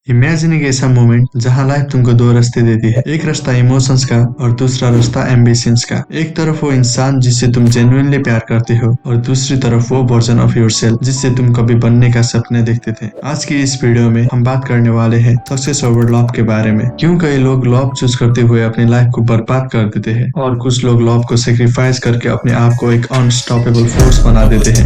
Imagining ऐसा moment जहां life तुमको दो रास्ते देती है। एक रास्ता इमोशंस का और दूसरा रास्ता एम्बिशंस का। एक तरफ वो इंसान जिससे तुम जेन्युइनली प्यार करते हो और दूसरी तरफ वो वर्जन ऑफ योरसेल्फ जिससे तुम कभी बनने का सपने देखते थे। आज की इस वीडियो में हम बात करने वाले हैं सक्सेस ओवर लव के बारे में। क्यों कई लोग लव चूज करते हुए अपनी लाइफ को बर्बाद कर देते हैं और कुछ लोग लव को सेक्रीफाइस करके अपने आप को एक अनस्टॉपेबल फोर्स बना देते हैं।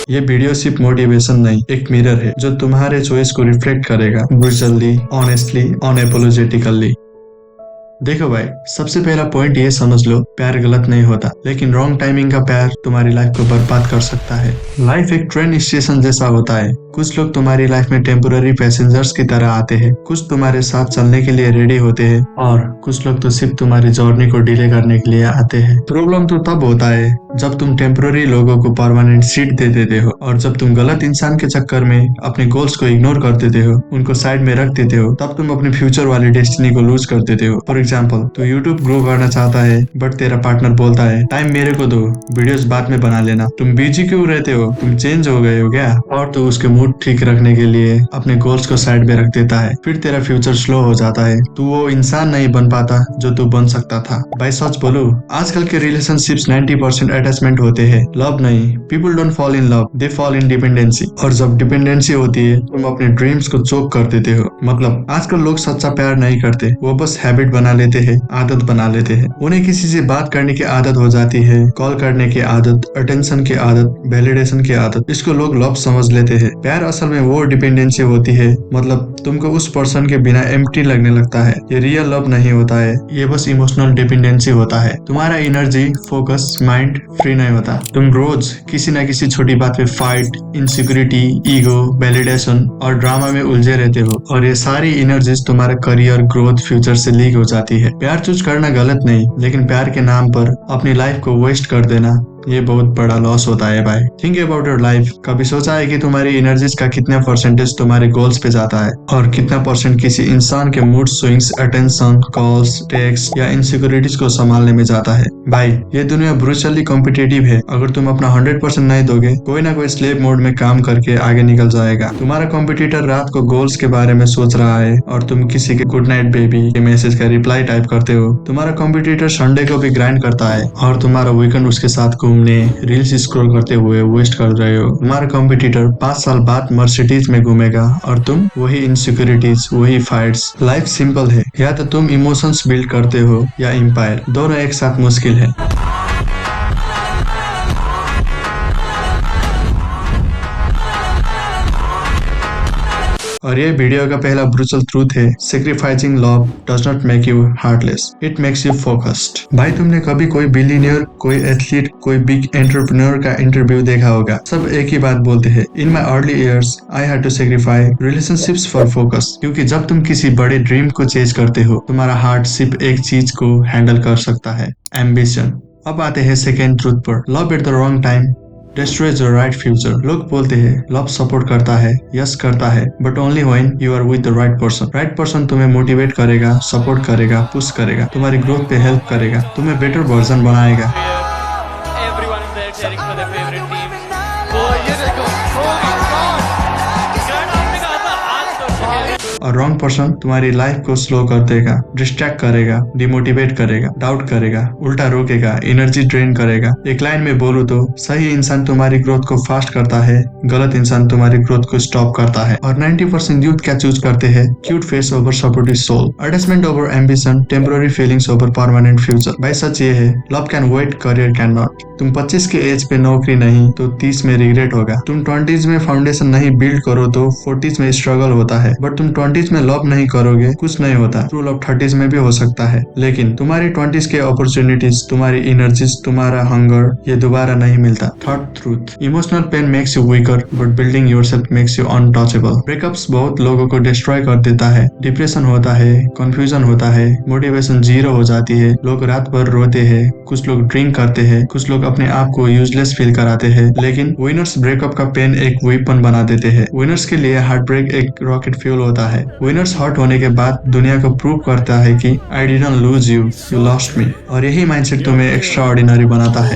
ये वीडियो सिर्फ मोटिवेशन नहीं, एक मिरर है जो तुम्हारे चॉइस को रिफ्लेक्ट करेगा ब्रूटली, ऑनेस्टली, अनएपोलोजेटिकली। देखो भाई, सबसे पहला पॉइंट ये समझ लो, प्यार गलत नहीं होता, लेकिन रॉन्ग टाइमिंग का प्यार तुम्हारी लाइफ को बर्बाद कर सकता है। लाइफ एक ट्रेन स्टेशन जैसा होता है। कुछ लोग तुम्हारी लाइफ में टेम्पोररी पैसेंजर्स की तरह आते हैं, कुछ तुम्हारे साथ चलने के लिए रेडी होते हैं और कुछ लोग तो सिर्फ तुम्हारी जर्नी को डिले करने के लिए आते हैं। प्रॉब्लम तो तब होता है जब तुम टेम्पोररी लोगों को परमानेंट सीट दे देते हो और जब तुम गलत इंसान के चक्कर में अपने गोल्स को इग्नोर कर देते हो, उनको साइड में रख देते हो, तब तुम अपने फ्यूचर वाली डेस्टिनी को लूज कर देते हो। फॉर एग्जाम्पल, तू यूट्यूब ग्रो करना चाहता है बट तेरा पार्टनर बोलता है टाइम मेरे को दो, वीडियोस बाद में बना लेना। तुम बिजी क्यों रहते हो? तुम चेंज हो गए हो क्या? और तो उसके मूड ठीक रखने के लिए अपने गोल्स को साइड में रख देता है। फिर तेरा फ्यूचर स्लो हो जाता है। तू वो इंसान नहीं बन पाता जो तू बन सकता था। भाई सच बोलूं, आजकल के रिलेशनशिप्स 90% अटैचमेंट होते हैं, लव नहीं। People don't fall in love, they fall in dependency. और जब डिपेंडेंसी होती है तुम अपने ड्रीम्स को चोक कर देते हो। मतलब आजकल लोग सच्चा प्यार नहीं करते, वो बस हैबिट बना लेते हैं, आदत बना लेते हैं। उन्हें किसी से बात करने की आदत हो जाती है, कॉल करने की आदत, अटेंशन की आदत, वैलिडेशन की आदत। इसको लोग लव समझ लेते हैं। प्यार असल में वो डिपेंडेंसी होती है, मतलब तुमको उस पर्सन के बिना एम्प्टी लगने लगता है। ये रियल लव नहीं होता है, ये बस इमोशनल डिपेंडेंसी होता है। तुम्हारा एनर्जी, फोकस, माइंड फ्री नहीं होता। तुम रोज किसी न किसी छोटी बात पे फाइट, इनसिक्योरिटी, ईगो, वैलिडेशन और ड्रामा में उलझे रहते हो और ये सारी एनर्जीज तुम्हारे करियर, ग्रोथ, फ्यूचर से लीक हो जाती है। प्यार चूज करना गलत नहीं, लेकिन प्यार के नाम पर अपनी लाइफ को वेस्ट कर देना ये बहुत बड़ा लॉस होता है भाई। Think about your life. कभी सोचा है कि तुम्हारी एनर्जीज का कितना परसेंटेज तुम्हारे गोल्स पे जाता है और कितना परसेंट किसी इंसान के mood swings, attention, calls, text या इनसिक्योरिटीज को संभालने में जाता है? भाई ये दुनिया ब्रूटली कॉम्पिटिटिव है। अगर तुम अपना 100% नहीं दोगे, कोई ना कोई स्लेव मोड में काम करके आगे निकल जाएगा। तुम्हारा कॉम्पिटिटर रात को गोल्स के बारे में सोच रहा है और तुम किसी के गुड नाइट बेबी के मैसेज का रिप्लाई टाइप करते हो। तुम्हारा कॉम्पिटिटर संडे को भी ग्राइंड करता है और तुम्हारा वीकेंड उसके साथ घूमने, रील्स स्क्रॉल करते हुए वेस्ट कर रहे हो। तुम्हारा कॉम्पिटिटर 5 साल बाद मर्सिडीज में घूमेगा और तुम वही इनसिक्योरिटीज, वही फाइट्स। लाइफ सिंपल है, या तो तुम इमोशंस बिल्ड करते हो या एम्पायर। दोनों एक साथ मुश्किल है। और ये वीडियो का पहला ब्रूटल ट्रूथ है, sacrificing love does not make you heartless, it makes you focused. भाई तुमने कभी कोई बिलियनियर, कोई एथलीट, कोई बिग एंटरप्रेन्योर का इंटरव्यू देखा होगा। सब एक ही बात बोलते हैं, in my early years I had to sacrifice relationships for focus. क्योंकि जब तुम किसी बड़े ड्रीम को चेज करते हो, तुम्हारा हार्ट सिर्फ एक चीज को हैंडल कर सकता है, एम्बिशन। अब आते हैं सेकेंड ट्रूथ पर, love at the wrong time destroys your right future। लोग बोलते हैं लव सपोर्ट करता है, यस करता है, but only when you are with the right person. Right person तुम्हें मोटिवेट करेगा, सपोर्ट करेगा, पुश करेगा, तुम्हारी ग्रोथ पे हेल्प करेगा, तुम्हें बेटर वर्जन बनाएगा। और रॉन्ग पर्सन तुम्हारी लाइफ को स्लो कर देगा, डिस्ट्रैक्ट करेगा, डिमोटिवेट करेगा, डाउट करेगा, उल्टा रोकेगा, एनर्जी ड्रेन करेगा। एक लाइन में बोलूं तो सही इंसान तुम्हारी ग्रोथ को फास्ट करता है, गलत इंसान तुम्हारी ग्रोथ को स्टॉप करता है। और 90% यूथ क्या चूज करते हैं? Cute face over supportive soul, attachment over ambition, temporary feelings over permanent future. भाई सच ये है, love can wait, career can not. तुम 25 के एज पे नौकरी नहीं तो 30 में रिग्रेट होगा। तुम 20s में फाउंडेशन नहीं बिल्ड करो तो 40s में स्ट्रगल होता है। बट तुम 20s में लव नहीं करोगे, कुछ नहीं होता। ट्रू लव 30s में भी हो सकता है, लेकिन तुम्हारी 20s के अपॉर्चुनिटीज, तुम्हारी एनर्जीज, तुम्हारा हंगर, ये दोबारा नहीं मिलता। Third truth, emotional pain makes you weaker but building yourself makes you untouchable. Breakups बहुत लोगों को डिस्ट्रॉय कर देता है। डिप्रेशन होता है, कंफ्यूजन होता है, मोटिवेशन जीरो हो जाती है, लोग रात भर रोते हैं, कुछ लोग ड्रिंक करते हैं, कुछ लोग अपने आप को यूजलेस फील कराते हैं। लेकिन विनर्स ब्रेकअप का पेन एक वेपन बना देते हैं। विनर्स के लिए हार्ट ब्रेक एक रॉकेट फ्यूल होता है। विनर्स हर्ट होने के बाद दुनिया को प्रूव करता है कि I didn't lose you, you lost me. और यही माइंडसेट तुम्हें एक्स्ट्रा ऑर्डिनरी बनाता है।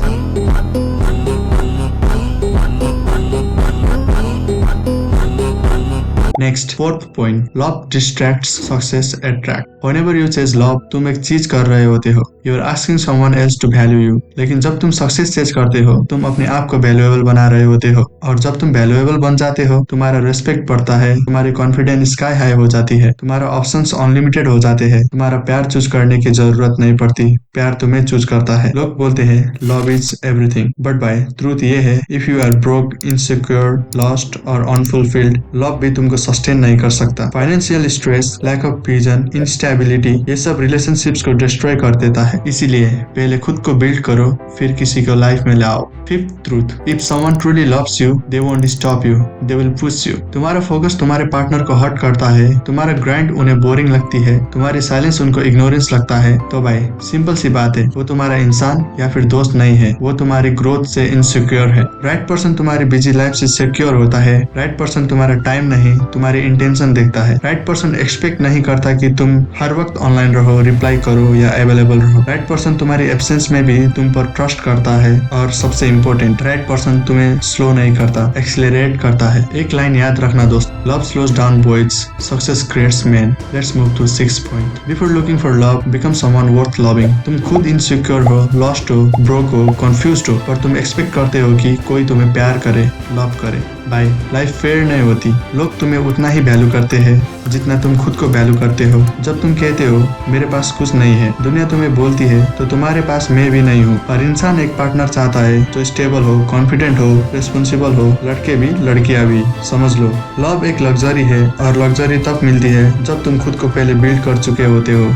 Next fourth point, love distracts, success attract. Whenever you chase love, तुम एक चीज कर रहे होते हो, you are asking someone else to value you. लेकिन जब तुम सक्सेस चेज करते हो, तुम अपने आप को वैल्यूएबल बना रहे होते हो, और जब तुम वैल्यूएबल बन जाते हो, तुम्हारा रिस्पेक्ट बढ़ता है, तुम्हारी कॉन्फिडेंस स्काई हाई हो जाती है, तुम्हारा ऑप्शंस अनलिमिटेड हो जाते हैं, तुम्हारा प्यार चूज करने की जरूरत नहीं पड़ती, प्यार तुम्हें चूज करता है। लोग बोलते हैं love is everything, but by truth ये है, if you are broke, insecure, lost और अनफुलफिल्ड, लव भी तुमको सस्टेन नहीं कर सकता। Financial stress, lack of vision, instability, ये सब रिलेशनशिप्स को डिस्ट्रॉय कर देता है। इसीलिए पहले खुद को बिल्ड करो, फिर किसी को लाइफ में लाओ। Fifth truth, if someone truly loves you, they won't stop you, they will push you. तुम्हारा फोकस तुम्हारे पार्टनर को हर्ट करता है, तुम्हारा ग्राइंड उन्हें बोरिंग लगती है, तुम्हारी साइलेंस उनको इग्नोरेंस लगता है, तो भाई सिंपल सी बात है, वो तुम्हारा इंसान या फिर दोस्त नहीं है, वो तुम्हारी ग्रोथ से इनसिक्योर है। राइट पर्सन तुम्हारी बिजी लाइफ से सिक्योर होता है। राइट पर्सन तुम्हारा टाइम नहीं, तुम्हारी इंटेंशन देखता है। राइट पर्सन एक्सपेक्ट नहीं करता कि तुम हर वक्त ऑनलाइन रहो, रिप्लाई करो या अवेलेबल रहो। राइट पर्सन तुम्हारी एब्सेंस में भी तुम पर ट्रस्ट करता है, और सबसे इम्पोर्टेंट, राइट पर्सन तुम्हें स्लो नहीं करता, एक्सेलरेट करता है। एक लाइन याद रखना दोस्त, love slows down boys, success creates man. Let's move to sixth point, before looking for love, become someone worth loving. तुम खुद इनसिक्योर हो, लॉस्ट हो, ब्रोक हो, कंफ्यूज्ड हो, पर तुम एक्सपेक्ट करते हो कि कोई तुम्हें प्यार करे, लव करे। भाई लाइफ फेयर नहीं होती, लोग तुम्हें उतना ही वैल्यू करते हैं जितना तुम खुद को वैल्यू करते हो। जब तुम कहते हो मेरे पास कुछ नहीं है, दुनिया तुम्हें बोलती है तो तुम्हारे पास मैं भी नहीं हूँ। और इंसान एक पार्टनर चाहता है जो स्टेबल हो, कॉन्फिडेंट हो, रिस्पॉन्सिबल हो, लड़के भी लड़कियां भी। समझ लो, लव एक लग्जरी है, और लग्जरी तब मिलती है जब तुम खुद को पहले बिल्ड कर चुके होते हो।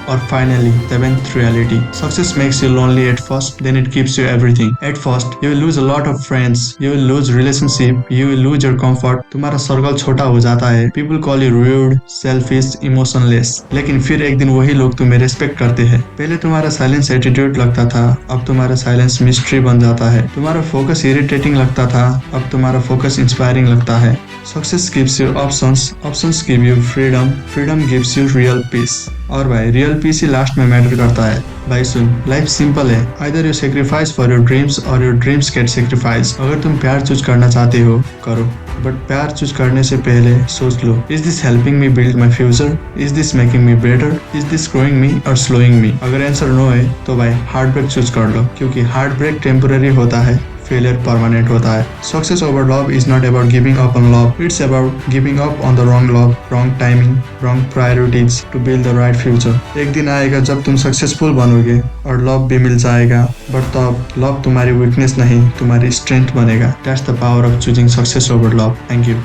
और finally, seventh reality. Success makes you lonely at first, then it gives you everything. At first, you will lose a lot of friends, you will lose relationship, you will lose your comfort. तुम्हारा circle छोटा हो जाता है. People call you rude, selfish, emotionless. लेकिन फिर एक दिन वही लोग तुम्हें रेस्पेक्ट करते हैं. पहले तुम्हारा साइलेंस एटीट्यूड लगता था, अब तुम्हारा साइलेंस मिस्ट्री बन जाता है. तुम्हारा फोकस इरिटेटिंग लगता था, अब तुम्हारा फोकस इंस्पायरिंग लगता है. Success gives you options, options give you freedom, freedom gives you real peace. और भाई रियल पीस ही लास्ट में मैटर करता है. भाई सुन, लाइफ सिंपल है, either you sacrifice for your dreams और योर ड्रीम्स गेट सेक्रीफाइस. अगर तुम प्यार चूज करना चाहते हो करो, बट प्यार चूज करने से पहले सोच लो, is this helping me build my future, is this making me better, is this growing me और स्लोइंग मी. अगर आंसर नो है तो भाई हार्ट ब्रेक चूज कर लो, क्योंकि हार्ट ब्रेक टेम्पोररी होता है, फेलियर परमानेंट होता है. Success over love is not about giving up on love, it's about giving up on the wrong love, wrong timing, wrong priorities to build the right future. एक दिन आएगा जब तुम successful बनोगे और लव भी मिल जाएगा, बट तब लव तुम्हारी वीकनेस नहीं, तुम्हारी स्ट्रेंथ बनेगा. That's the power of choosing success over love. Thank you.